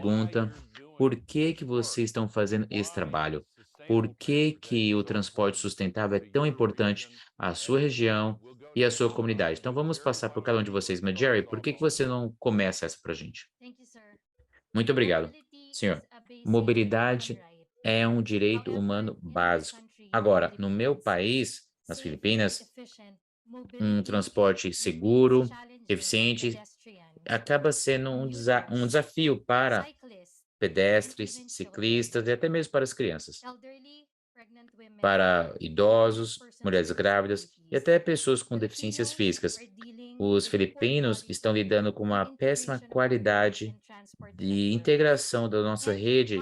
pergunta Por que que vocês estão fazendo esse trabalho? Por que que o transporte sustentável é tão importante à sua região e à sua comunidade? Então vamos passar por cada um de vocês. Mas, Jerry, por que que você não começa essa para a gente? Muito obrigado, senhor. Mobilidade é um direito humano básico. Agora, no meu país, nas Filipinas, um transporte seguro, eficiente, acaba sendo um desafio para pedestres, ciclistas e até mesmo para as crianças, para idosos, mulheres grávidas e até pessoas com deficiências físicas. Os filipinos estão lidando com uma péssima qualidade de integração da nossa rede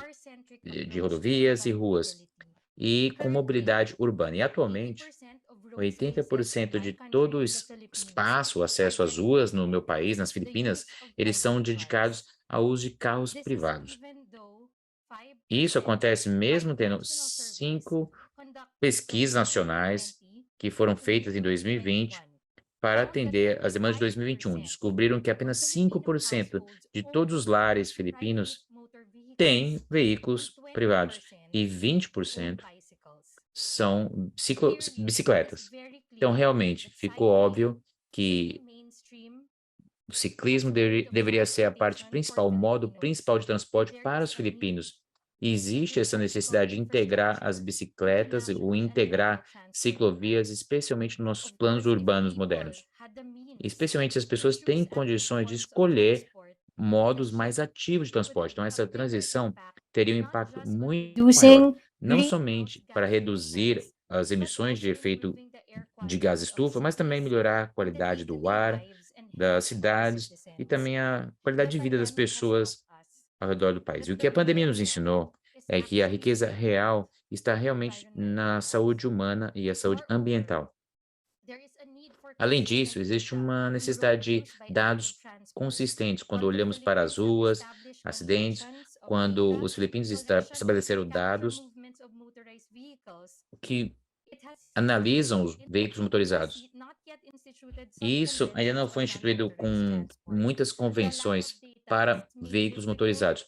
de rodovias e ruas e com mobilidade urbana. E atualmente, 80% de todo o espaço, o acesso às ruas no meu país, nas Filipinas, eles são dedicados ao uso de carros privados. Isso acontece mesmo tendo 5 pesquisas nacionais que foram feitas em 2020 para atender as demandas de 2021. Descobriram que apenas 5% de todos os lares filipinos têm veículos privados e 20% são bicicletas. Então, realmente, ficou óbvio que o ciclismo deveria ser a parte principal, o modo principal de transporte para os filipinos. E existe essa necessidade de integrar as bicicletas ou integrar ciclovias, especialmente nos nossos planos urbanos modernos. Especialmente se as pessoas têm condições de escolher modos mais ativos de transporte. Então, essa transição teria um impacto muito maior, não somente para reduzir as emissões de efeito de gás estufa, mas também melhorar a qualidade do ar, das cidades e também a qualidade de vida das pessoas ao redor do país. E o que a pandemia nos ensinou é que a riqueza real está realmente na saúde humana e a saúde ambiental. Além disso, existe uma necessidade de dados consistentes quando olhamos para as ruas, acidentes, quando os filipinos estabeleceram dados que analisam os veículos motorizados. E isso ainda não foi instituído com muitas convenções para veículos motorizados.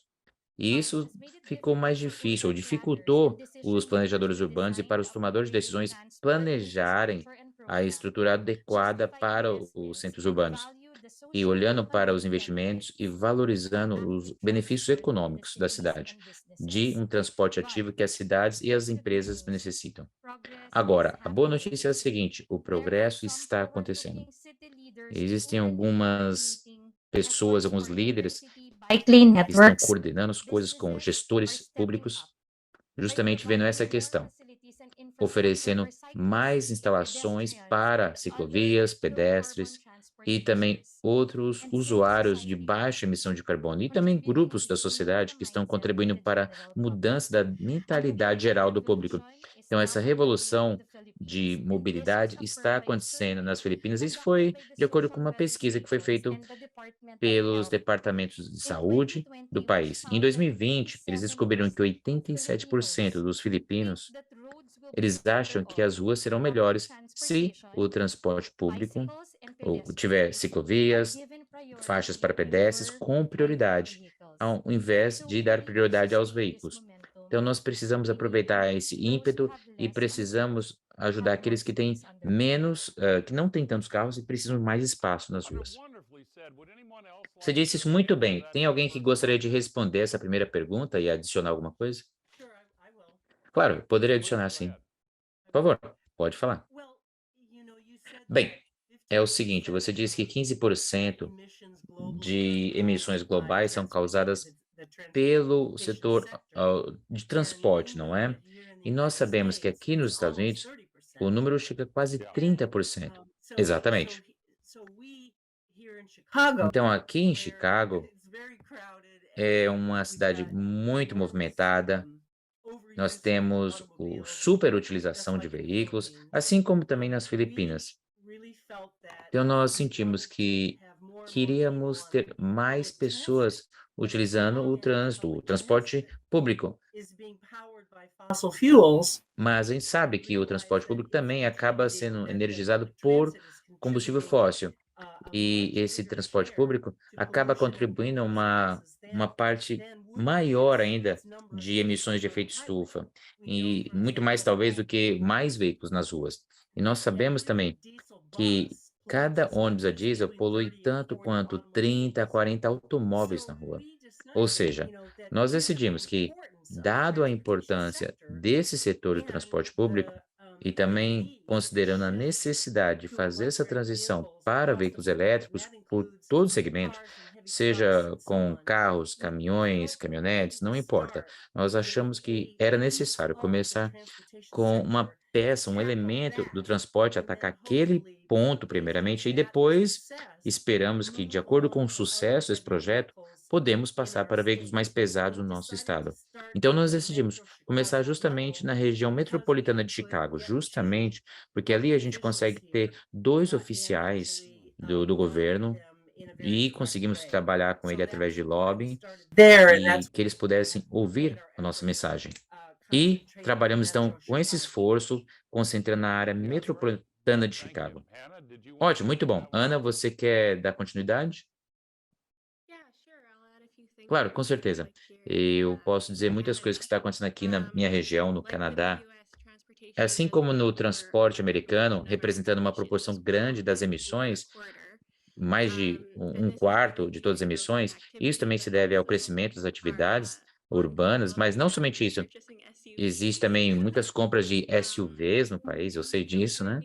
E isso ficou mais difícil, ou dificultou os planejadores urbanos e para os tomadores de decisões planejarem a estrutura adequada para os centros urbanos, e olhando para os investimentos e valorizando os benefícios econômicos da cidade, de um transporte ativo que as cidades e as empresas necessitam. Agora, a boa notícia é a seguinte: o progresso está acontecendo. Existem algumas pessoas, alguns líderes bike lane que estão networks, coordenando as coisas com gestores públicos, justamente vendo essa questão, oferecendo mais instalações para ciclovias, pedestres e também outros usuários de baixa emissão de carbono, e também grupos da sociedade que estão contribuindo para a mudança da mentalidade geral do público. Então, essa revolução de mobilidade está acontecendo nas Filipinas. Isso foi de acordo com uma pesquisa que foi feita pelos departamentos de saúde do país. Em 2020, eles descobriram que 87% dos filipinos, eles acham que as ruas serão melhores se o transporte público ou tiver ciclovias, faixas para pedestres com prioridade, ao invés de dar prioridade aos veículos. Então, nós precisamos aproveitar esse ímpeto e precisamos ajudar aqueles que têm menos, que não têm tantos carros e precisam de mais espaço nas ruas. Você disse isso muito bem. Tem alguém que gostaria de responder essa primeira pergunta e adicionar alguma coisa? Claro, eu poderia adicionar sim. Por favor, pode falar. Bem, é o seguinte, você disse que 15% de emissões globais são causadas pelo setor de transporte, não é? E nós sabemos que aqui nos Estados Unidos o número chega a quase 30%. Exatamente. Então, aqui em Chicago é uma cidade muito movimentada. Nós temos o superutilização de veículos, assim como também nas Filipinas. Então, nós sentimos que queríamos ter mais pessoas utilizando o trânsito, o transporte público. Mas a gente sabe que o transporte público também acaba sendo energizado por combustível fóssil. E esse transporte público acaba contribuindo uma parte maior ainda de emissões de efeito estufa, e muito mais talvez do que mais veículos nas ruas. E nós sabemos também que cada ônibus a diesel polui tanto quanto 30 a 40 automóveis na rua. Ou seja, nós decidimos que, dado a importância desse setor do transporte público, e também considerando a necessidade de fazer essa transição para veículos elétricos por todo o segmento, seja com carros, caminhões, caminhonetes, não importa. Nós achamos que era necessário começar com uma peça, um elemento do transporte, atacar aquele ponto primeiramente, e depois esperamos que, de acordo com o sucesso desse projeto, podemos passar para veículos mais pesados no nosso estado. Então, nós decidimos começar justamente na região metropolitana de Chicago, justamente porque ali a gente consegue ter dois oficiais do governo e conseguimos trabalhar com ele através de lobbying e que eles pudessem ouvir a nossa mensagem. E trabalhamos então com esse esforço, concentrando na área metropolitana de Chicago. Ótimo, muito bom. Ana, você quer dar continuidade? Claro, com certeza. Eu posso dizer muitas coisas que estão acontecendo aqui na minha região, no Canadá. Assim como no transporte americano, representando uma proporção grande das emissões, mais de um quarto de todas as emissões, isso também se deve ao crescimento das atividades urbanas, mas não somente isso. Existe também muitas compras de SUVs no país, eu sei disso, né?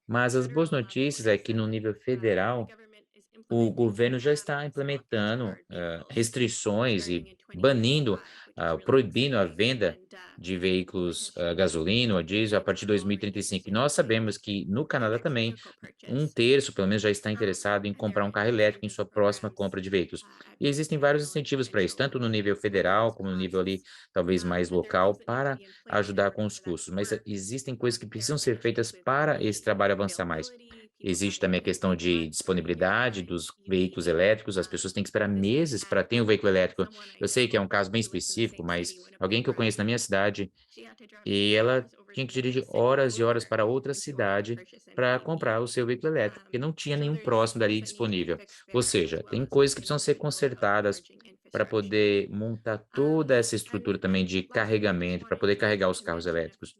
Mas as boas notícias é que no nível federal, o governo já está implementando restrições e banindo, proibindo a venda de veículos gasolina ou diesel a partir de 2035. E nós sabemos que no Canadá também, um terço, pelo menos, já está interessado em comprar um carro elétrico em sua próxima compra de veículos. E existem vários incentivos para isso, tanto no nível federal como no nível ali, talvez mais local, para ajudar com os custos. Mas existem coisas que precisam ser feitas para esse trabalho avançar mais. Existe também a questão de disponibilidade dos veículos elétricos, as pessoas têm que esperar meses para ter um veículo elétrico. Eu sei que é um caso bem específico, mas alguém que eu conheço na minha cidade, e ela tinha que dirigir horas e horas para outra cidade para comprar o seu veículo elétrico, porque não tinha nenhum próximo dali disponível. Ou seja, tem coisas que precisam ser consertadas para poder montar toda essa estrutura também de carregamento, para poder carregar os carros elétricos.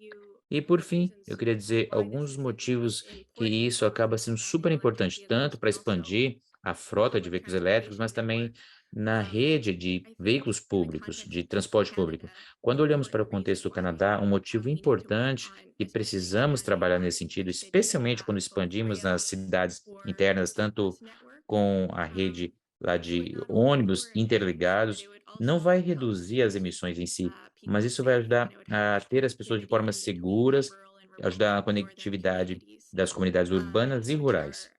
E por fim, eu queria dizer alguns motivos que isso acaba sendo super importante, tanto para expandir a frota de veículos elétricos, mas também na rede de veículos públicos, de transporte público. Quando olhamos para o contexto do Canadá, um motivo importante e precisamos trabalhar nesse sentido, especialmente quando expandimos nas cidades internas, tanto com a rede lá de ônibus interligados, não vai reduzir as emissões em si, mas isso vai ajudar a ter as pessoas de formas seguras, ajudar a conectividade das comunidades urbanas e rurais.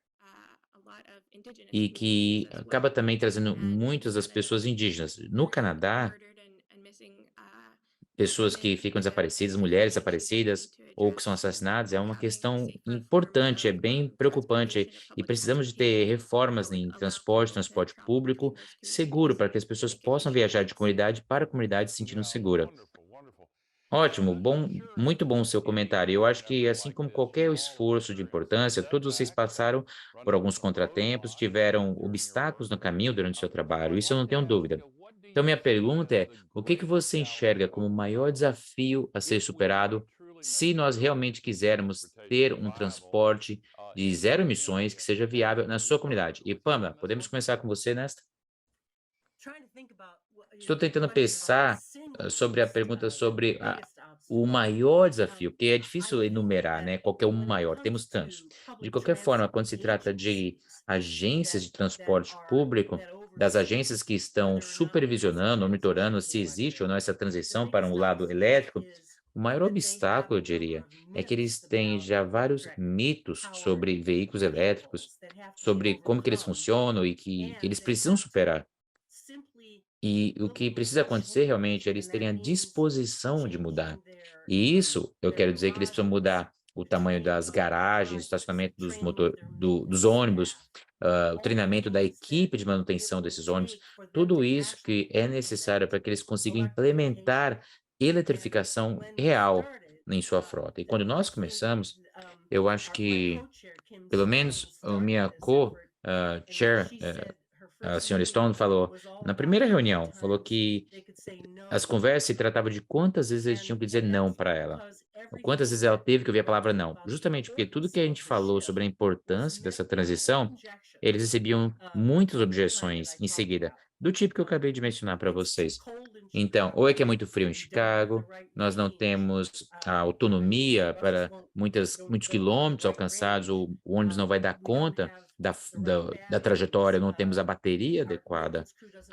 E que acaba também trazendo muitas das pessoas indígenas. No Canadá, pessoas que ficam desaparecidas, mulheres desaparecidas ou que são assassinadas, é uma questão importante, é bem preocupante e precisamos de ter reformas em transporte, transporte público seguro para que as pessoas possam viajar de comunidade para comunidade se sentindo segura. Ótimo, bom, muito bom o seu comentário. Eu acho que, assim como qualquer esforço de importância, todos vocês passaram por alguns contratempos, tiveram obstáculos no caminho durante o seu trabalho, isso eu não tenho dúvida. Então, minha pergunta é: o que que você enxerga como o maior desafio a ser superado se nós realmente quisermos ter um transporte de zero emissões que seja viável na sua comunidade? E, Pamela, podemos começar com você nesta? Estou tentando pensar sobre a pergunta sobre o maior desafio, porque é difícil enumerar, né? Qual que é o maior, temos tantos. De qualquer forma, quando se trata de agências de transporte público, das agências que estão supervisionando, monitorando se existe ou não essa transição para um lado elétrico, o maior obstáculo, eu diria, é que eles têm já vários mitos sobre veículos elétricos, sobre como que eles funcionam e que eles precisam superar. E o que precisa acontecer realmente é eles terem a disposição de mudar. E isso, eu quero dizer que eles precisam mudar o tamanho das garagens, o estacionamento dos ônibus, o treinamento da equipe de manutenção desses ônibus, tudo isso que é necessário para que eles consigam implementar eletrificação real em sua frota. E quando nós começamos, eu acho que, pelo menos, a minha co-chair, a senhora Stone falou na primeira reunião, falou que as conversas se tratavam de quantas vezes eles tinham que dizer não para ela. Ou quantas vezes ela teve que ouvir a palavra não. Justamente porque tudo que a gente falou sobre a importância dessa transição, eles recebiam muitas objeções em seguida, do tipo que eu acabei de mencionar para vocês. Então, ou é que é muito frio em Chicago, nós não temos a autonomia para muitos quilômetros alcançados, ou o ônibus não vai dar conta da trajetória, não temos a bateria adequada,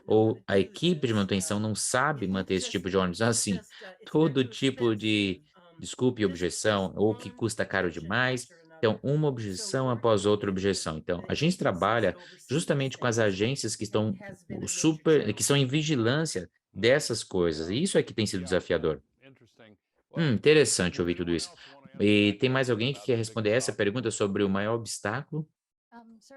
ou a equipe de manutenção não sabe manter esse tipo de ônibus. Assim, todo tipo de desculpa e objeção, ou que custa caro demais. Então, uma objeção após outra objeção. Então, a gente trabalha justamente com as agências que estão que são em vigilância dessas coisas. E isso é que tem sido desafiador. Interessante ouvir tudo isso. E tem mais alguém que quer responder essa pergunta sobre o maior obstáculo? Sir,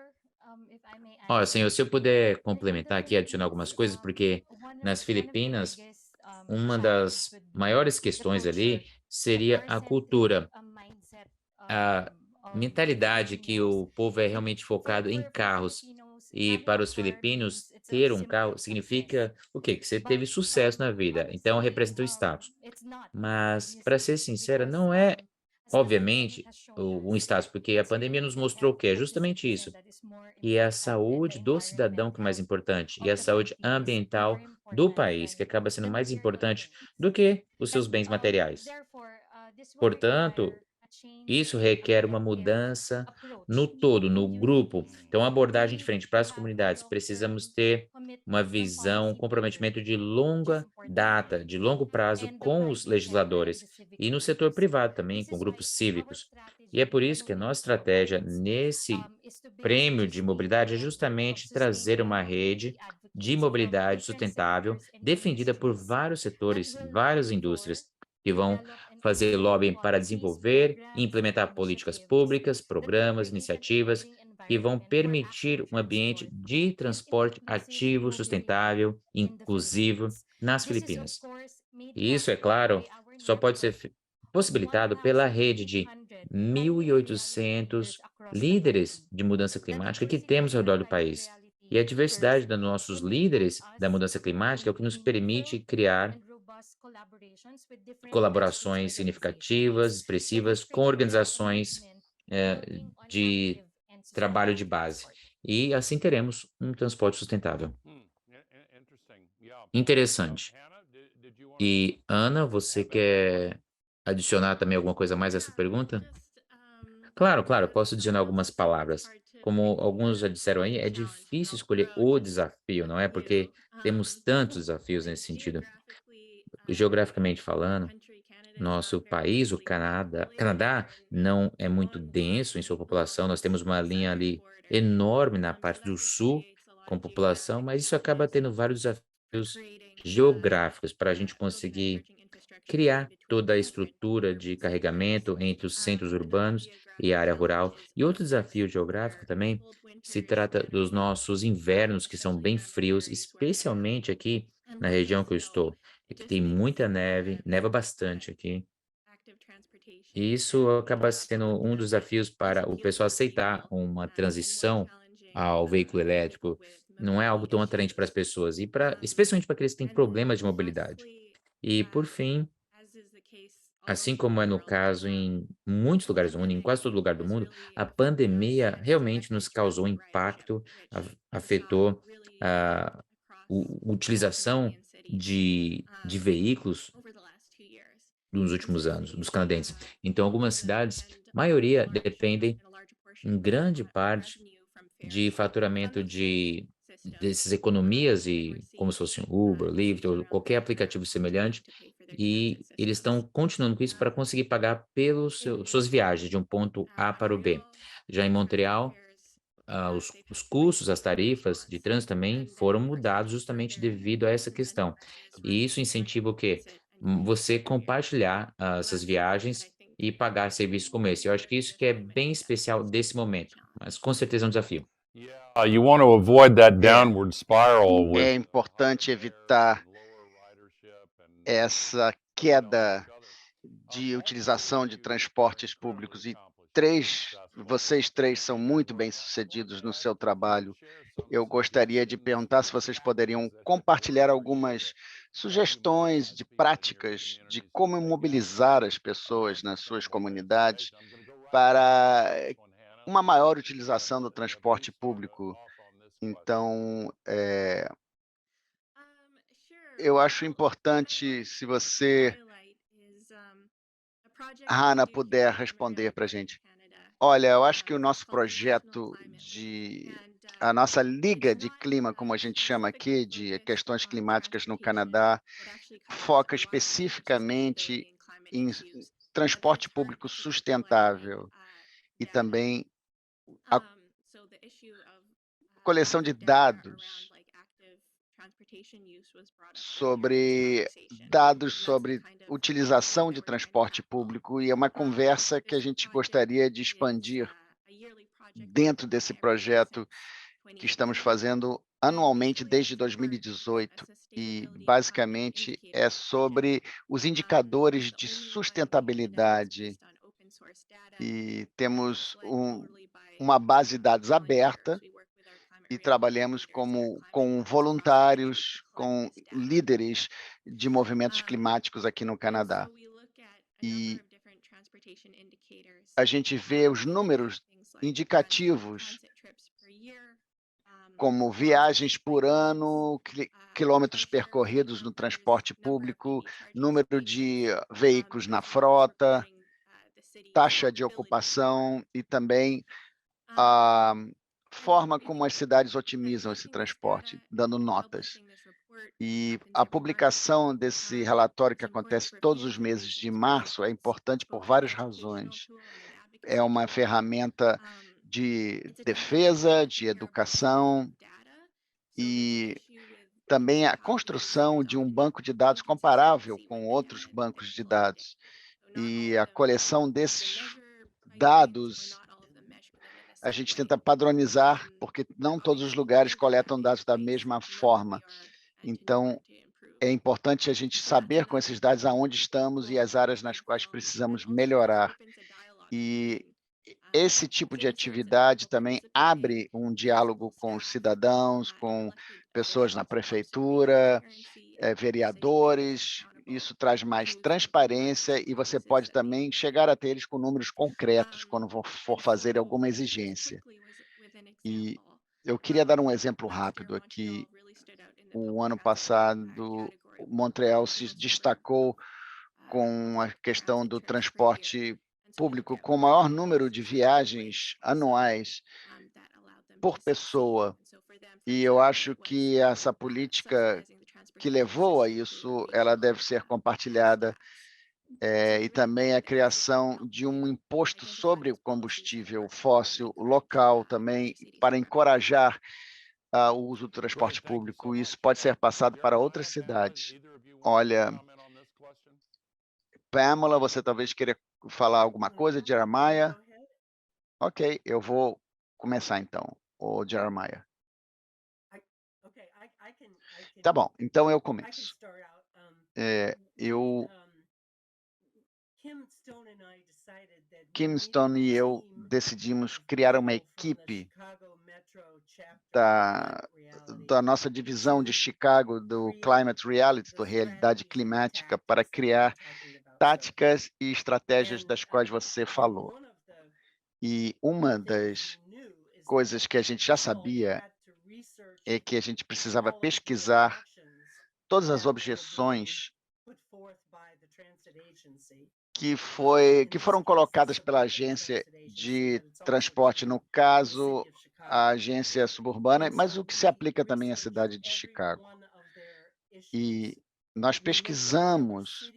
if I may Olha, add, senhor, se eu puder for the complementar aqui, adicionar algumas Philippines, coisas, porque nas one of the Filipinas, biggest uma challenge das would be maiores the questões culture. ali The seria a car-centric cultura, mindset a of mentalidade que Filipinos. o povo é realmente focado em For carros. Filipinos, E having a para os car filipinos, means it's a ter um symbol carro of success. significa o quê? Que você But teve sucesso na vida. Então, honestly, representa o status. it's not, Mas, para ser obviously, sincera, because não é, as the pandemic obviamente, has shown um us, status, porque a it's pandemia really nos the mostrou o quê? health of the Justamente citizen isso. that is more E é a important, and the saúde do cidadão environment que é mais health importante, e of a the saúde Philippines more ambiental do important país, que acaba sendo than mais material importante gains. do que os seus And bens materiais. therefore, this will Portanto, require a change isso in a requer uma collective mudança no approach todo, no in grupo. unity. Então, uma abordagem We diferente need para to as have comunidades. Precisamos long-term ter uma commitment from visão, um policymakers, comprometimento de which is longa important, data, de longo prazo and the com os private sector and legisladores the civic e no setor groups. privado também, This com is why grupos our cívicos. E é strategy por for the isso que a nossa Winter estratégia Alliance nesse is to build prêmio de mobilidade é sustainable of justamente trazer sustainable uma mobility rede de advocates from mobilidade different sustentável sectors and defendida por industries vários that setores, will várias lobby for, indústrias que vão develop and fazer implement lobbying para policies, desenvolver e programs and implementar políticas initiatives públicas, that will programas, create an iniciativas enabling que vão environment for permitir active um ambiente transport de and transporte inclusive ativo, mobility sustentável, in the inclusivo Philippines. nas This is of Filipinas. course made E isso, é possible claro, by our só pode ser network of possibilitado pela rede de 1,800 climate reality leaders 1.800 across the líderes country. de mudança That climática que temos ao diversity of redor do climate país. E a reality diversidade leaders dos nossos enables líderes da us mudança climática é o to que nos meaningful permite criar and robust collaborations with different grassroots colaborações significativas, organizations that expressivas com strengthen our organizações commitment to working on de active and trabalho de sustainable base. transport. E assim teremos um transporte sustentável. Interessante. E, Ana, você quer adicionar também alguma coisa mais a essa pergunta? Claro, claro, posso adicionar algumas palavras. Como alguns já disseram aí, é difícil escolher o desafio, não é? Porque temos tantos desafios nesse sentido. Geograficamente falando, nosso país, o Canadá não é muito denso em sua população, nós temos uma linha ali enorme na parte do sul com população, mas isso acaba tendo vários desafios geográficos para a gente conseguir criar toda a estrutura de carregamento entre os centros urbanos e a área rural. E outro desafio geográfico também se trata dos nossos invernos, que são bem frios, especialmente aqui na região que eu estou. Aqui tem muita neve, neva bastante aqui. E isso acaba sendo um dos desafios para o pessoal aceitar uma transição ao veículo elétrico. Não é algo tão atraente para as pessoas, e especialmente para aqueles que têm problemas de mobilidade. E, por fim, assim como é no caso em muitos lugares do mundo, em quase todo lugar do mundo, a pandemia realmente nos causou impacto, afetou a utilização de veículos nos últimos anos, dos canadenses. Então, algumas cidades, maioria, dependem em grande parte de faturamento dessas economias e como se fosse um Uber, Lyft ou qualquer aplicativo semelhante, e eles estão continuando com isso para conseguir pagar pelas suas viagens de um ponto A para o B. Já em Montreal, os custos, as tarifas de trânsito também foram mudados justamente devido a essa questão. E isso incentiva o quê? Você compartilhar essas viagens e pagar serviços como esse. Eu acho que isso que é bem especial desse momento, mas com certeza é um desafio. You want to avoid that downward spiral with É importante evitar essa queda de utilização de transportes públicos, e três vocês três são muito bem-sucedidos no seu trabalho. Eu gostaria de perguntar se vocês poderiam compartilhar algumas sugestões de práticas de como mobilizar as pessoas nas suas comunidades para uma maior utilização do transporte público. Então, eu acho importante se você, Hannah, puder responder para a gente. Olha, eu acho que o nosso projeto a nossa Liga de Clima, como a gente chama aqui, de questões climáticas no Canadá, foca especificamente em transporte público sustentável e também a coleção de dados sobre utilização de transporte público, e é uma conversa que a gente gostaria de expandir dentro desse projeto que estamos fazendo anualmente desde 2018, e basicamente é sobre os indicadores de sustentabilidade. E temos uma base de dados aberta e trabalhamos com voluntários, com líderes de movimentos climáticos aqui no Canadá. E a gente vê os números indicativos, como viagens por ano, quilômetros percorridos no transporte público, número de veículos na frota, taxa de ocupação e também a forma como as cidades otimizam esse transporte, dando notas. E a publicação desse relatório, que acontece todos os meses de março, é importante por várias razões. É uma ferramenta de defesa, de educação e também a construção de um banco de dados comparável com outros bancos de dados. E a coleção desses dados, a gente tenta padronizar, porque não todos os lugares coletam dados da mesma forma. Então, é importante a gente saber com esses dados aonde estamos e as áreas nas quais precisamos melhorar. E esse tipo de atividade também abre um diálogo com os cidadãos, com pessoas na prefeitura, vereadores. Isso traz mais transparência e você pode também chegar até eles com números concretos quando for fazer alguma exigência. E eu queria dar um exemplo rápido aqui. O ano passado, Montreal se destacou com a questão do transporte público com o maior número de viagens anuais por pessoa. E eu acho que essa política que levou a isso, ela deve ser compartilhada, e também a criação de um imposto sobre o combustível fóssil local também, para encorajar o uso do transporte público. Isso pode ser passado para outras cidades. Olha, Pamela, você talvez queira falar alguma coisa, Jeremiah? Ok, eu vou começar então, o Jeremiah. Tá bom, então eu começo. Kim Stone e eu decidimos criar uma equipe da nossa divisão de Chicago, do Climate Reality, da realidade climática, para criar táticas e estratégias das quais você falou. E uma das coisas que a gente já sabia é que a gente precisava pesquisar todas as objeções que foram colocadas pela agência de transporte, no caso, a agência suburbana, mas o que se aplica também à cidade de Chicago. E nós pesquisamos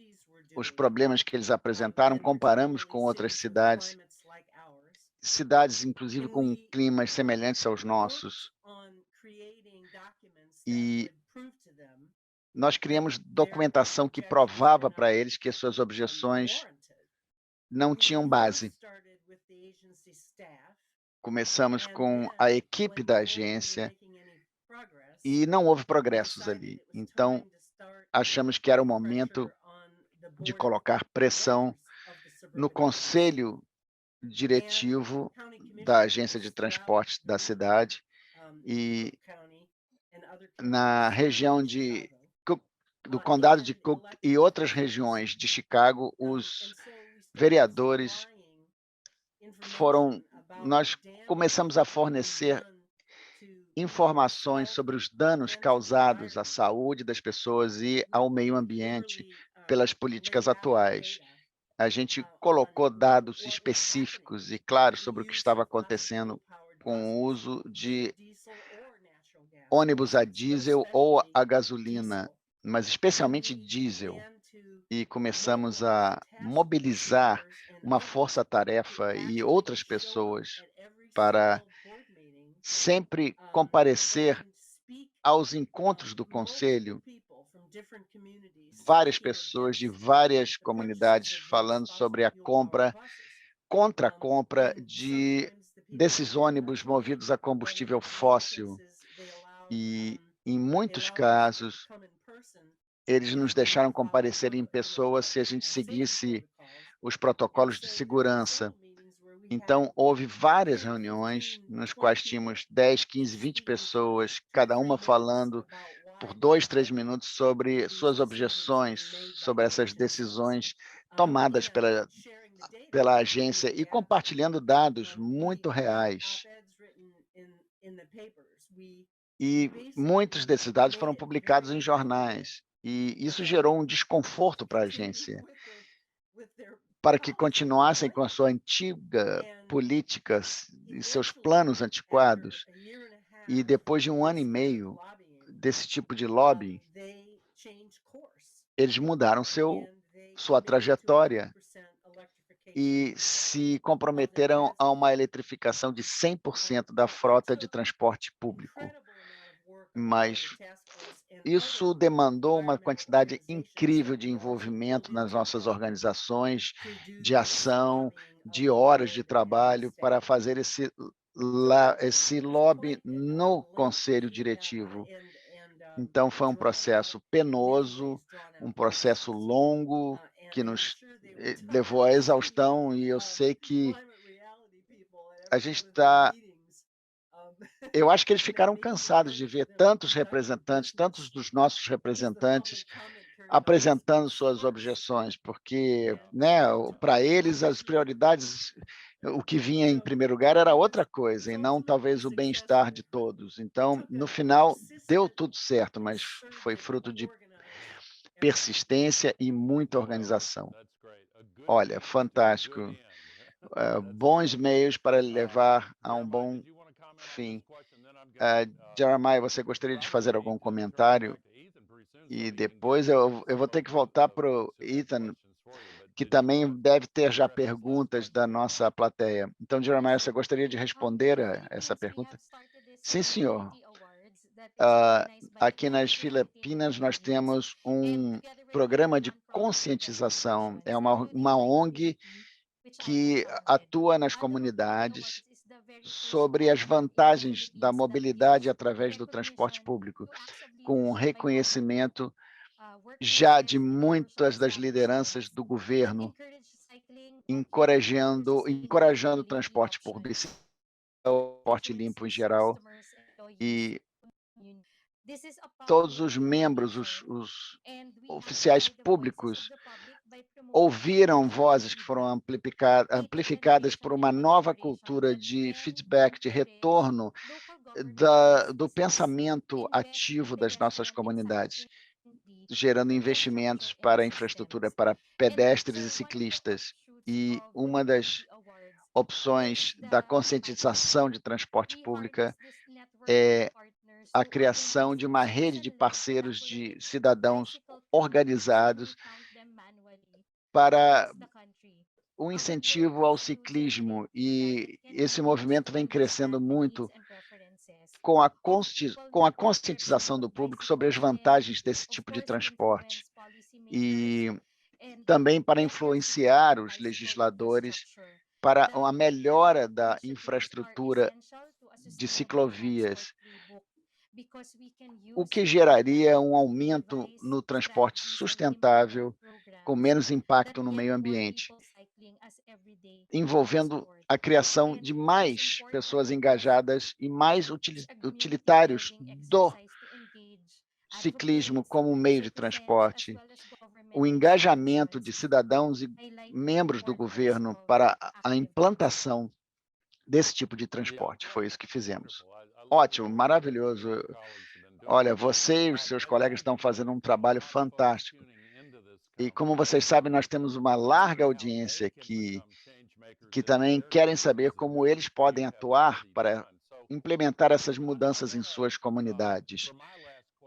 os problemas que eles apresentaram, comparamos com outras cidades inclusive com climas semelhantes aos nossos. E nós criamos documentação que provava para eles que as suas objeções não tinham base. Começamos com a equipe da agência e não houve progressos ali. Então, achamos que era o momento de colocar pressão no conselho diretivo da agência de transportes da cidade e na região do condado de Cook e outras regiões de Chicago, os vereadores nós começamos a fornecer informações sobre os danos causados à saúde das pessoas e ao meio ambiente pelas políticas atuais. A gente colocou dados específicos e claros sobre o que estava acontecendo com o uso de ônibus a diesel ou a gasolina, mas especialmente diesel. E começamos a mobilizar uma força-tarefa e outras pessoas para sempre comparecer aos encontros do conselho, várias pessoas de várias comunidades falando sobre contra a compra desses ônibus movidos a combustível fóssil. E, em muitos casos, eles nos deixaram comparecer em pessoa se a gente seguisse os protocolos de segurança. Então, houve várias reuniões nas quais tínhamos 10, 15, 20 pessoas, cada uma falando por 2, 3 minutos sobre suas objeções, sobre essas decisões tomadas pela agência e compartilhando dados muito reais. E muitos desses dados foram publicados em jornais, e isso gerou um desconforto para a agência, para que continuassem com a sua antiga política e seus planos antiquados. E depois de 1 ano e meio desse tipo de lobby, eles mudaram sua trajetória e se comprometeram a uma eletrificação de 100% da frota de transporte público. Mas isso demandou uma quantidade incrível de envolvimento nas nossas organizações, de ação, de horas de trabalho para fazer esse lobby no conselho diretivo. Então, foi um processo penoso, um processo longo, que nos levou à exaustão, e eu sei que a gente eu acho que eles ficaram cansados de ver tantos representantes, tantos dos nossos representantes apresentando suas objeções, porque, né, para eles as prioridades, o que vinha em primeiro lugar era outra coisa, e não talvez o bem-estar de todos. Então, no final, deu tudo certo, mas foi fruto de persistência e muita organização. Olha, fantástico. Bons meios para levar a um bom fim. Jeremiah, você gostaria de fazer algum comentário? E depois eu vou ter que voltar para o Ethan, que também deve ter já perguntas da nossa plateia. Então, Jeremiah, você gostaria de responder a essa pergunta? Sim, senhor. Aqui nas Filipinas, nós temos um programa de conscientização. É uma ONG que atua nas comunidades sobre as vantagens da mobilidade através do transporte público, com reconhecimento já de muitas das lideranças do governo, encorajando o transporte por bicicleta, o transporte limpo em geral, e todos os membros, os oficiais públicos, ouviram vozes que foram amplificadas por uma nova cultura de feedback, de retorno do pensamento ativo das nossas comunidades, gerando investimentos para infraestrutura para pedestres e ciclistas. E uma das opções da conscientização de transporte público é a criação de uma rede de parceiros de cidadãos organizados para o incentivo ao ciclismo, e esse movimento vem crescendo muito com a conscientização do público sobre as vantagens desse tipo de transporte, e também para influenciar os legisladores para a melhora da infraestrutura de ciclovias, o que geraria um aumento no transporte sustentável, com menos impacto no meio ambiente. envolvendo a criação de mais pessoas engajadas e mais utilitários do ciclismo como meio de transporte, o engajamento de cidadãos e membros do governo para a implantação desse tipo de transporte. Foi isso que fizemos. Ótimo, maravilhoso. Olha, você e os seus colegas estão fazendo um trabalho fantástico. E como vocês sabem, nós temos uma larga audiência aqui que também querem saber como eles podem atuar para implementar essas mudanças em suas comunidades.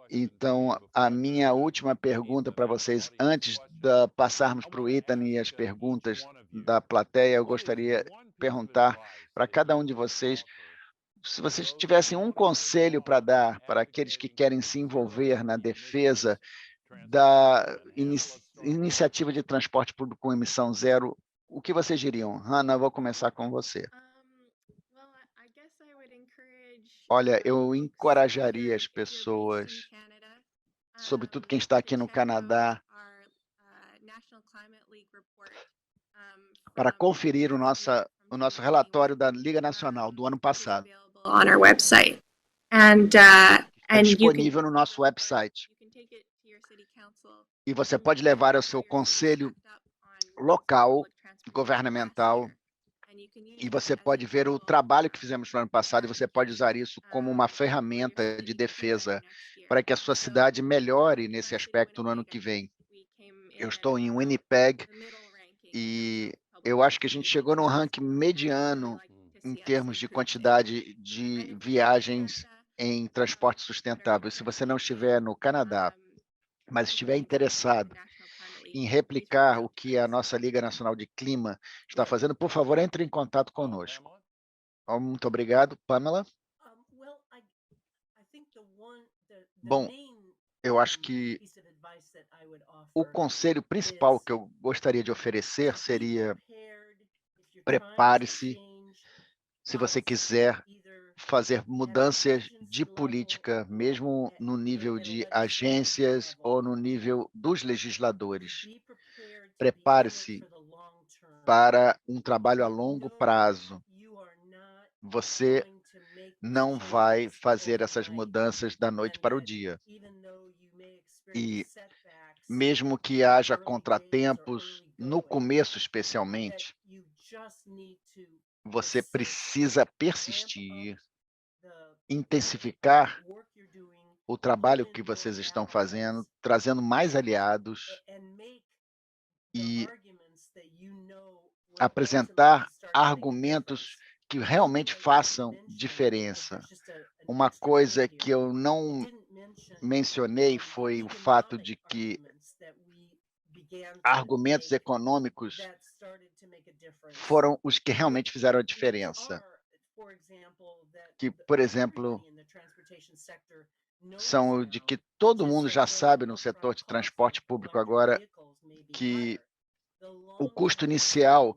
Então, a minha última pergunta para vocês, antes de passarmos para o Ethan e as perguntas da plateia, eu gostaria de perguntar para cada um de vocês, se vocês tivessem um conselho para dar para aqueles que querem se envolver na defesa da iniciativa de transporte público com emissão zero, o que vocês diriam? Hannah, eu vou começar com você. Olha, eu encorajaria as pessoas, sobretudo quem está aqui no Canadá, para conferir o nosso relatório da Liga Nacional do ano passado. On our website. And É you can disponível no nosso website. E você pode levar ao seu conselho local, governamental, e você pode ver o trabalho que fizemos no ano passado, e você pode usar isso como uma ferramenta de defesa para que a sua cidade melhore nesse aspecto no ano que vem. Eu estou em Winnipeg e eu acho que a gente chegou no ranking mediano em termos de quantidade de viagens em transporte sustentável. Se você não estiver no Canadá, mas estiver interessado em replicar o que a nossa Liga Nacional de Clima está fazendo, por favor, entre em contato conosco. Muito obrigado. Pamela? Bom, eu acho que o conselho principal que eu gostaria de oferecer seria: prepare-se se você quiser fazer mudanças de política, mesmo no nível de agências ou no nível dos legisladores. Prepare-se para um trabalho a longo prazo. Você não vai fazer essas mudanças da noite para o dia. E mesmo que haja contratempos, no começo especialmente, você precisa persistir, intensificar o trabalho que vocês estão fazendo, trazendo mais aliados e apresentar argumentos que realmente façam diferença. Uma coisa que eu não mencionei foi o fato de que argumentos econômicos foram os que realmente fizeram a diferença. Que, por exemplo, são de que todo mundo já sabe no setor de transporte público agora que o custo inicial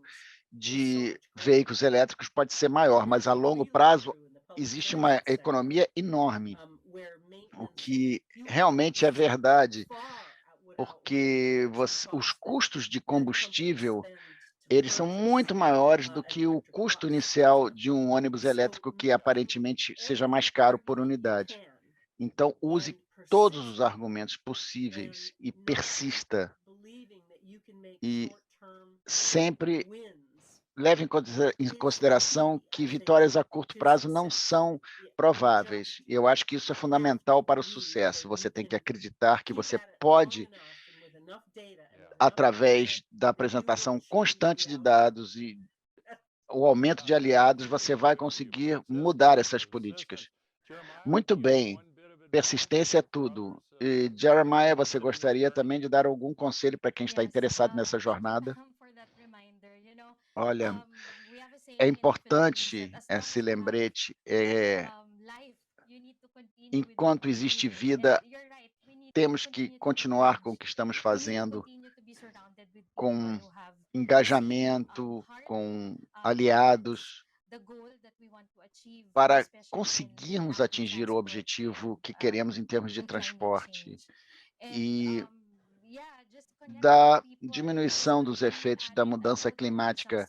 de veículos elétricos pode ser maior, mas a longo prazo existe uma economia enorme, o que realmente é verdade, porque os custos de combustível eles são muito maiores do que o custo inicial de um ônibus elétrico que aparentemente seja mais caro por unidade. Então, use todos os argumentos possíveis e persista. E sempre leve em consideração que vitórias a curto prazo não são prováveis. E eu acho que isso é fundamental para o sucesso. Você tem que acreditar que você pode, através da apresentação constante de dados e o aumento de aliados, você vai conseguir mudar essas políticas. Muito bem, persistência é tudo. E, Jeremiah, você gostaria também de dar algum conselho para quem está interessado nessa jornada? Olha, é importante esse lembrete. Enquanto existe vida, temos que continuar com o que estamos fazendo, com engajamento, com aliados, para conseguirmos atingir o objetivo que queremos em termos de transporte. E da diminuição dos efeitos da mudança climática.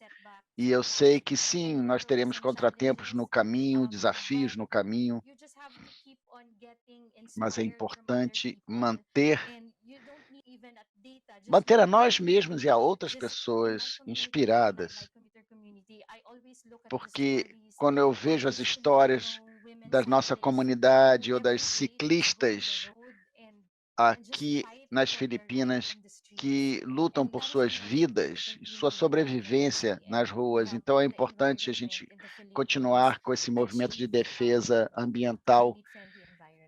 E eu sei que sim, nós teremos contratempos no caminho, desafios no caminho, mas é importante manter a nós mesmos e a outras pessoas inspiradas, porque quando eu vejo as histórias da nossa comunidade ou das ciclistas aqui nas Filipinas que lutam por suas vidas, sua sobrevivência nas ruas. Então, é importante a gente continuar com esse movimento de defesa ambiental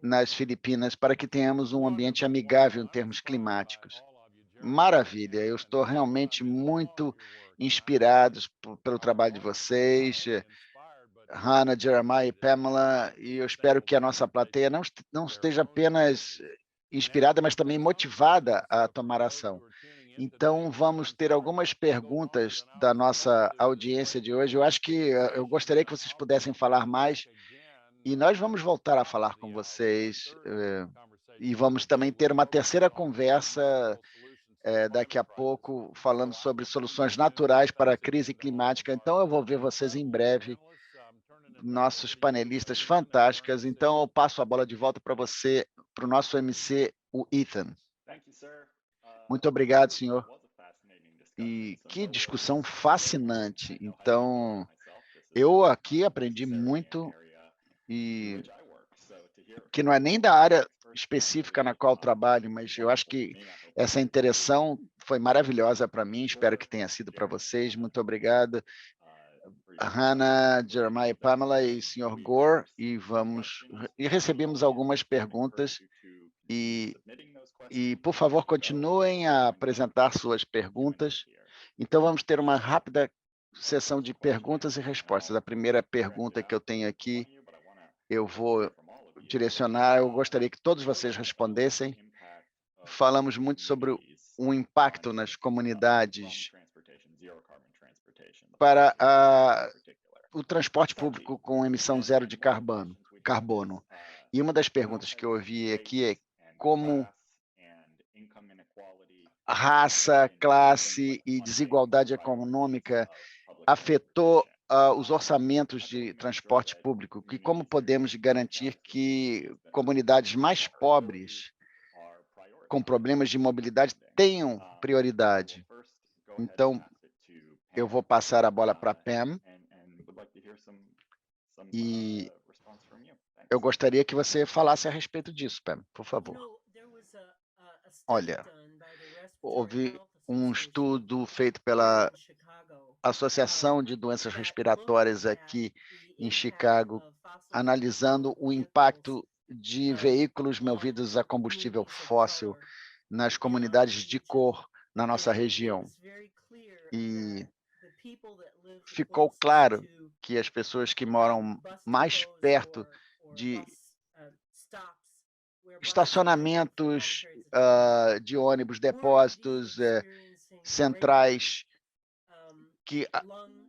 nas Filipinas para que tenhamos um ambiente amigável em termos climáticos. Maravilha, eu estou realmente muito inspirado pelo trabalho de vocês, Hannah, Jeremiah e Pamela, e eu espero que a nossa plateia não esteja apenas inspirada, mas também motivada a tomar ação. Então, vamos ter algumas perguntas da nossa audiência de hoje. Eu acho que eu gostaria que vocês pudessem falar mais, e nós vamos voltar a falar com vocês, e vamos também ter uma terceira conversa daqui a pouco, falando sobre soluções naturais para a crise climática. Então, eu vou ver vocês em breve, nossos panelistas fantásticas. Então, eu passo a bola de volta para você, para o nosso MC, o Ethan. Muito obrigado, senhor. E que discussão fascinante. Então, eu aqui aprendi muito, e que não é nem da área específica na qual trabalho, mas eu acho que essa interação foi maravilhosa para mim, espero que tenha sido para vocês. Muito obrigado, Hannah, Jeremiah, Pamela e Sr. Gore, e recebemos algumas perguntas, e por favor, continuem a apresentar suas perguntas. Então, vamos ter uma rápida sessão de perguntas e respostas. A primeira pergunta que eu tenho aqui, eu vou direcionar, eu gostaria que todos vocês respondessem. Falamos muito sobre o impacto nas comunidades para o transporte público com emissão zero de carbono. E uma das perguntas que eu ouvi aqui é como raça, classe e desigualdade econômica afetou os orçamentos de transporte público, e como podemos garantir que comunidades mais pobres com problemas de mobilidade tenham prioridade. Então, eu vou passar a bola para a Pam, e eu gostaria que você falasse a respeito disso, Pam, por favor. Olha, houve um estudo feito pela Associação de Doenças Respiratórias aqui em Chicago, analisando o impacto de veículos movidos a combustível fóssil nas comunidades de cor na nossa região. E ficou claro que as pessoas que moram mais perto de estacionamentos de ônibus, depósitos, centrais, que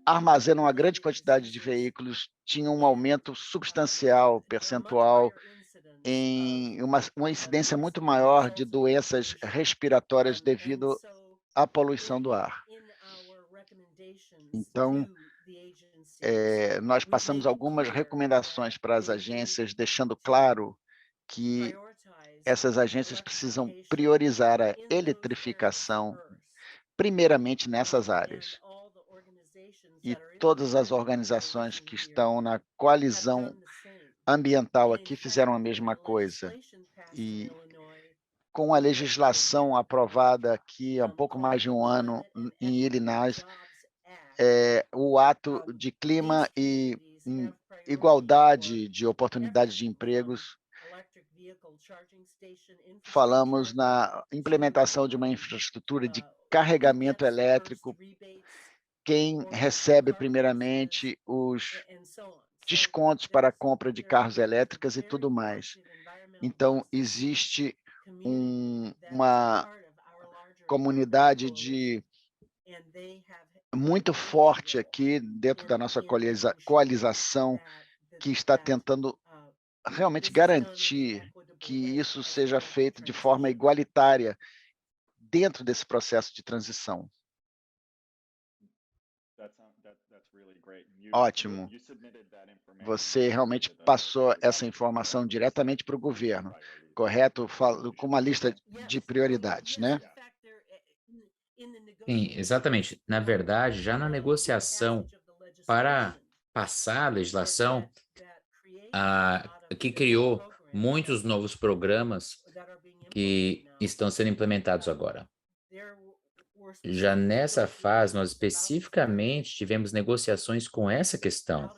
armazenam uma grande quantidade de veículos, tinham um aumento substancial, percentual, em uma incidência muito maior de doenças respiratórias devido à poluição do ar. Então, nós passamos algumas recomendações para as agências, deixando claro que essas agências precisam priorizar a eletrificação, primeiramente nessas áreas. E todas as organizações que estão na coalizão ambiental aqui fizeram a mesma coisa. E com a legislação aprovada aqui há um pouco mais de um ano em Illinois, o ato de clima e igualdade de oportunidades de empregos, falamos na implementação de uma infraestrutura de carregamento elétrico, quem recebe primeiramente os descontos para a compra de carros elétricos e tudo mais. Então, existe uma comunidade muito forte aqui dentro da nossa coalização que está tentando realmente garantir que isso seja feito de forma igualitária dentro desse processo de transição. Ótimo. Você realmente passou essa informação diretamente para o governo, correto? Com uma lista de prioridades, né? Sim, exatamente. Na verdade, já na negociação para passar a legislação, que criou muitos novos programas que estão sendo implementados agora. Já nessa fase, nós especificamente tivemos negociações com essa questão.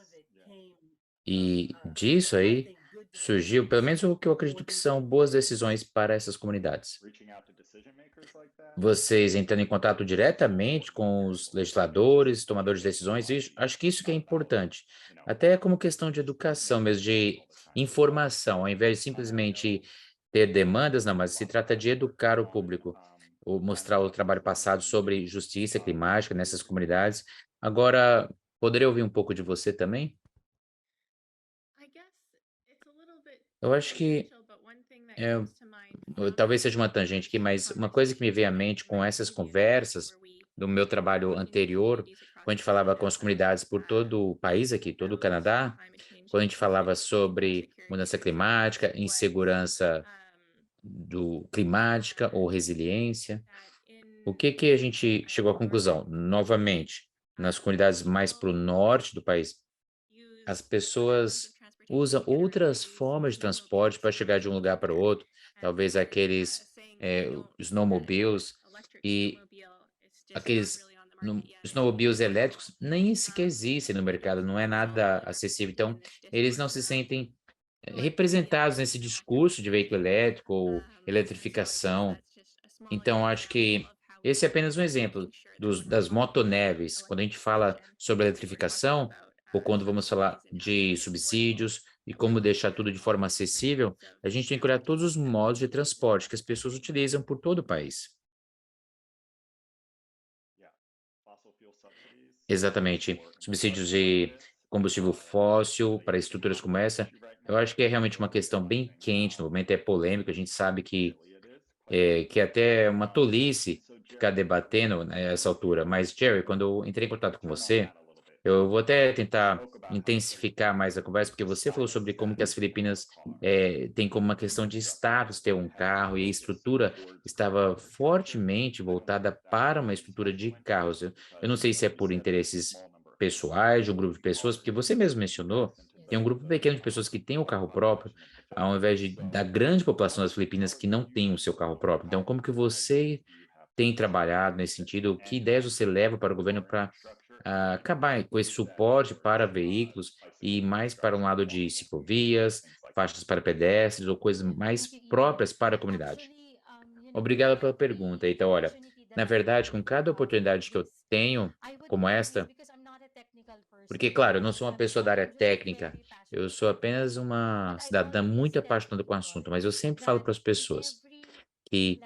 E disso aí surgiu, pelo menos o que eu acredito que são boas decisões para essas comunidades. Vocês entrando em contato diretamente com os legisladores, tomadores de decisões, acho que isso que é importante. Até como questão de educação mesmo, de informação, ao invés de simplesmente ter demandas, não, mas se trata de educar o público, ou mostrar o trabalho passado sobre justiça climática nessas comunidades. Agora, poderia ouvir um pouco de você também? Eu acho que é, talvez seja uma tangente aqui, mas uma coisa que me veio à mente com essas conversas do meu trabalho anterior, quando a gente falava com as comunidades por todo o país aqui, todo o Canadá, quando a gente falava sobre mudança climática, insegurança climática ou resiliência, o que que a gente chegou à conclusão? Novamente, nas comunidades mais para o norte do país, as pessoas usam outras formas de transporte para chegar de um lugar para o outro, talvez aqueles snowmobiles e aqueles snowmobiles elétricos nem sequer existem no mercado, não é nada acessível. Então, eles não se sentem representados nesse discurso de veículo elétrico ou eletrificação. Então, acho que esse é apenas um exemplo das motoneves. Quando a gente fala sobre eletrificação, ou quando vamos falar de subsídios e como deixar tudo de forma acessível, a gente tem que olhar todos os modos de transporte que as pessoas utilizam por todo o país. Exatamente. Subsídios de combustível fóssil para estruturas como essa, eu acho que é realmente uma questão bem quente, no momento é polêmico, a gente sabe que é até uma tolice ficar debatendo nessa altura. Mas, Jerry, quando eu entrei em contato com você, eu vou até tentar intensificar mais a conversa, porque você falou sobre como que as Filipinas têm como uma questão de status ter um carro e a estrutura estava fortemente voltada para uma estrutura de carros. Eu não sei se é por interesses pessoais de um grupo de pessoas, porque você mesmo mencionou, tem um grupo pequeno de pessoas que têm o carro próprio, ao invés da grande população das Filipinas que não tem o seu carro próprio. Então, como que você tem trabalhado nesse sentido? Que ideias você leva para o governo para acabar com esse suporte para veículos e mais para um lado de ciclovias, faixas para pedestres ou coisas mais próprias para a comunidade? Obrigado pela pergunta. Então, olha, na verdade, com cada oportunidade que eu tenho, como esta, porque, claro, eu não sou uma pessoa da área técnica, eu sou apenas uma cidadã muito apaixonada com o assunto, mas eu sempre falo para as pessoas que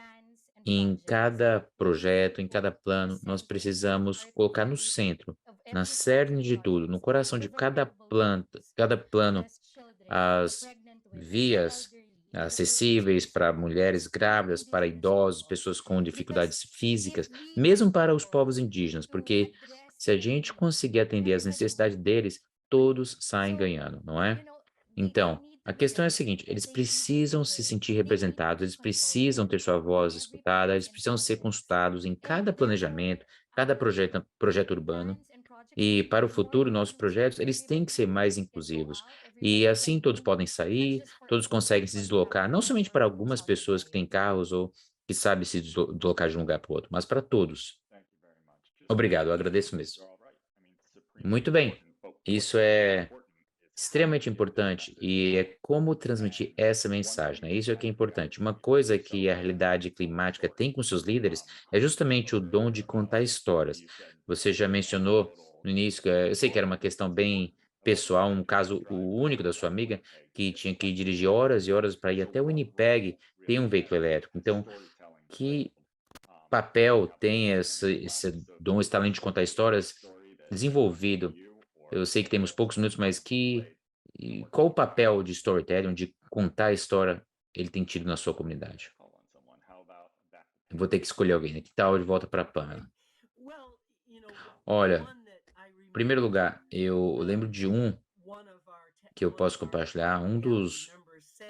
em cada projeto, em cada plano, nós precisamos colocar no centro, na cerne de tudo, no coração de cada planta, cada plano, as vias acessíveis para mulheres grávidas, para idosos, pessoas com dificuldades físicas, mesmo para os povos indígenas, porque se a gente conseguir atender às necessidades deles, todos saem ganhando, não é? Então, a questão é a seguinte: eles precisam se sentir representados, eles precisam ter sua voz escutada, eles precisam ser consultados em cada planejamento, cada projeto urbano. E para o futuro, nossos projetos, eles têm que ser mais inclusivos. E assim todos podem sair, todos conseguem se deslocar, não somente para algumas pessoas que têm carros ou que sabem se deslocar de um lugar para o outro, mas para todos. Obrigado, eu agradeço mesmo. Muito bem. Isso é extremamente importante e é como transmitir essa mensagem, né? Isso é que é importante. Uma coisa que a realidade climática tem com seus líderes é justamente o dom de contar histórias. Você já mencionou no início, eu sei que era uma questão bem pessoal, um caso o único da sua amiga, que tinha que dirigir horas e horas para ir até o Winnipeg ter um veículo elétrico. Então, que papel tem esse dom, esse talento de contar histórias desenvolvido? Eu sei que temos poucos minutos, mas qual o papel de storytelling, de contar a história, ele tem tido na sua comunidade? Eu vou ter que escolher alguém, né? Que tal de volta para a Pamela? Olha, em primeiro lugar, eu lembro de um que eu posso compartilhar. Um dos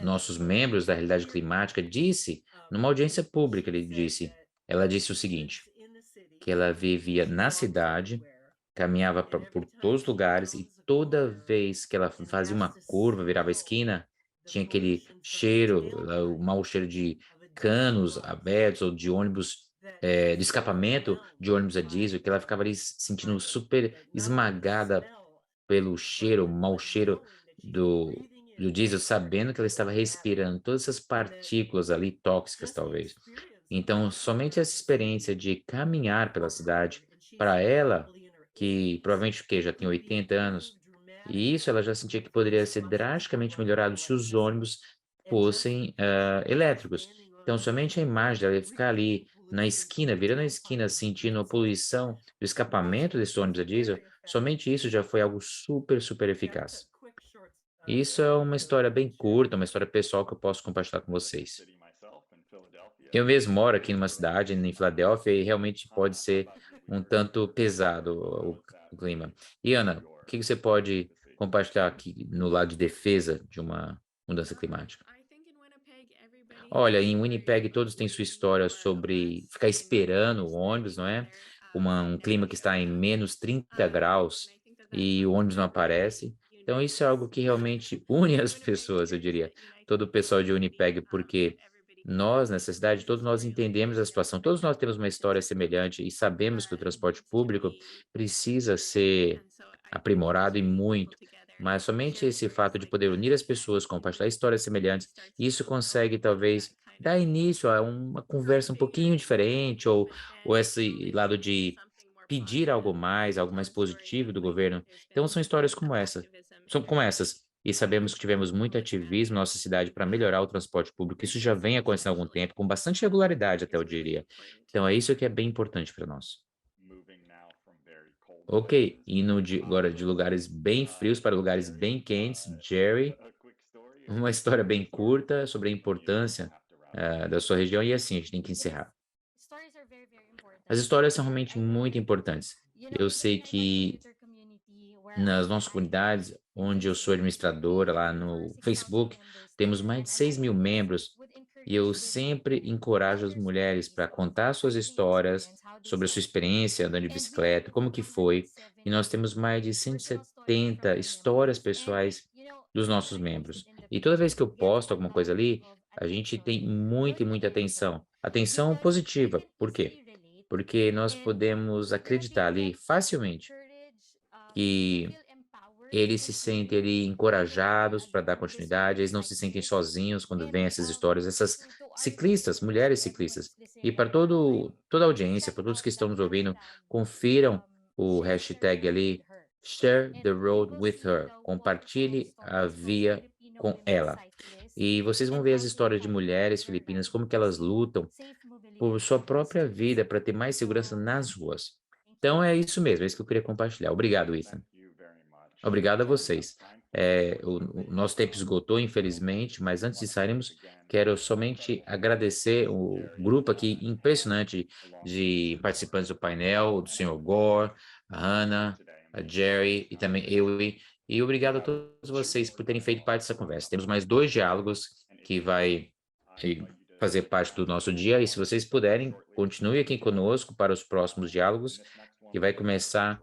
nossos membros da realidade climática disse, numa audiência pública, ela disse o seguinte, que ela vivia na cidade, caminhava por todos os lugares e toda vez que ela fazia uma curva, virava a esquina, tinha aquele cheiro, o mau cheiro de canos abertos ou de ônibus, de escapamento de ônibus a diesel, que ela ficava ali se sentindo super esmagada pelo cheiro, o mau cheiro do diesel, sabendo que ela estava respirando todas essas partículas ali tóxicas, talvez. Então, somente essa experiência de caminhar pela cidade, para ela, que provavelmente que já tem 80 anos, e isso ela já sentia que poderia ser drasticamente melhorado se os ônibus fossem elétricos. Então, somente a imagem dela ficar ali na esquina, virando a esquina, sentindo a poluição do escapamento desse ônibus a diesel, somente isso já foi algo super, super eficaz. Isso é uma história bem curta, uma história pessoal que eu posso compartilhar com vocês. Eu mesmo moro aqui numa cidade, em Filadélfia, e realmente pode ser um tanto pesado o clima. E Ana, o que você pode compartilhar aqui no lado de defesa de uma mudança climática? Olha, em Winnipeg todos têm sua história sobre ficar esperando o ônibus, não é? Um clima que está em menos 30 graus e o ônibus não aparece. Então, isso é algo que realmente une as pessoas, eu diria. Todo o pessoal de Winnipeg, porque nós, nessa cidade, todos nós entendemos a situação, todos nós temos uma história semelhante e sabemos que o transporte público precisa ser aprimorado e muito. Mas somente esse fato de poder unir as pessoas, compartilhar histórias semelhantes, isso consegue talvez dar início a uma conversa um pouquinho diferente, ou esse lado de pedir algo mais positivo do governo. Então são histórias como essa, são como essas. E sabemos que tivemos muito ativismo na nossa cidade para melhorar o transporte público. Isso já vem acontecendo há algum tempo, com bastante regularidade, até eu diria. Então é isso que é bem importante para nós. Ok, indo agora de lugares bem frios para lugares bem quentes, Jerry, uma história bem curta sobre a importância da sua região, e assim a gente tem que encerrar. As histórias são realmente muito importantes. Eu sei que nas nossas comunidades, onde eu sou administradora lá no Facebook, temos mais de 6 mil membros e eu sempre encorajo as mulheres para contar suas histórias sobre a sua experiência andando de bicicleta, como que foi. E nós temos mais de 170 histórias pessoais dos nossos membros. E toda vez que eu posto alguma coisa ali, a gente tem muita e muita atenção. Atenção positiva. Por quê? Porque nós podemos acreditar ali facilmente que eles se sentem ali encorajados para dar continuidade, eles não se sentem sozinhos quando vêm essas histórias, essas ciclistas, mulheres ciclistas. E para toda a audiência, para todos que estão nos ouvindo, confiram o hashtag ali, Share the Road with Her, compartilhe a via com ela. E vocês vão ver as histórias de mulheres filipinas, como que elas lutam por sua própria vida para ter mais segurança nas ruas. Então é isso mesmo, é isso que eu queria compartilhar. Obrigado, Ethan. Obrigado a vocês. O nosso tempo esgotou, infelizmente, mas antes de sairmos, quero somente agradecer o grupo aqui impressionante de participantes do painel, do Sr. Gore, a Hannah, a Jerry e também eu. E obrigado a todos vocês por terem feito parte dessa conversa. Temos mais 2 diálogos que vai fazer parte do nosso dia, e se vocês puderem, continue aqui conosco para os próximos diálogos, que vai começar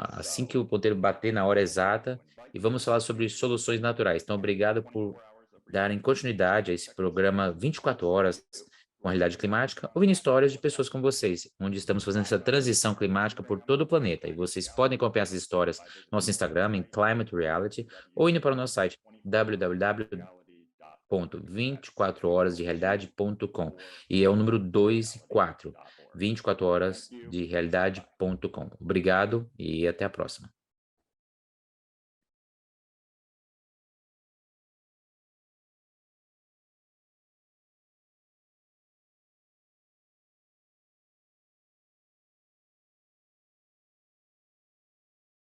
assim que o ponteiro bater na hora exata, e vamos falar sobre soluções naturais. Então, obrigado por darem continuidade a esse programa 24 horas com a realidade climática, ouvindo histórias de pessoas como vocês, onde estamos fazendo essa transição climática por todo o planeta. E vocês podem acompanhar essas histórias no nosso Instagram, em Climate Reality, ou indo para o nosso site, www.24horasderealidade.com. E é o número 2 e 4, 24horasderealidade.com. Obrigado e até a próxima.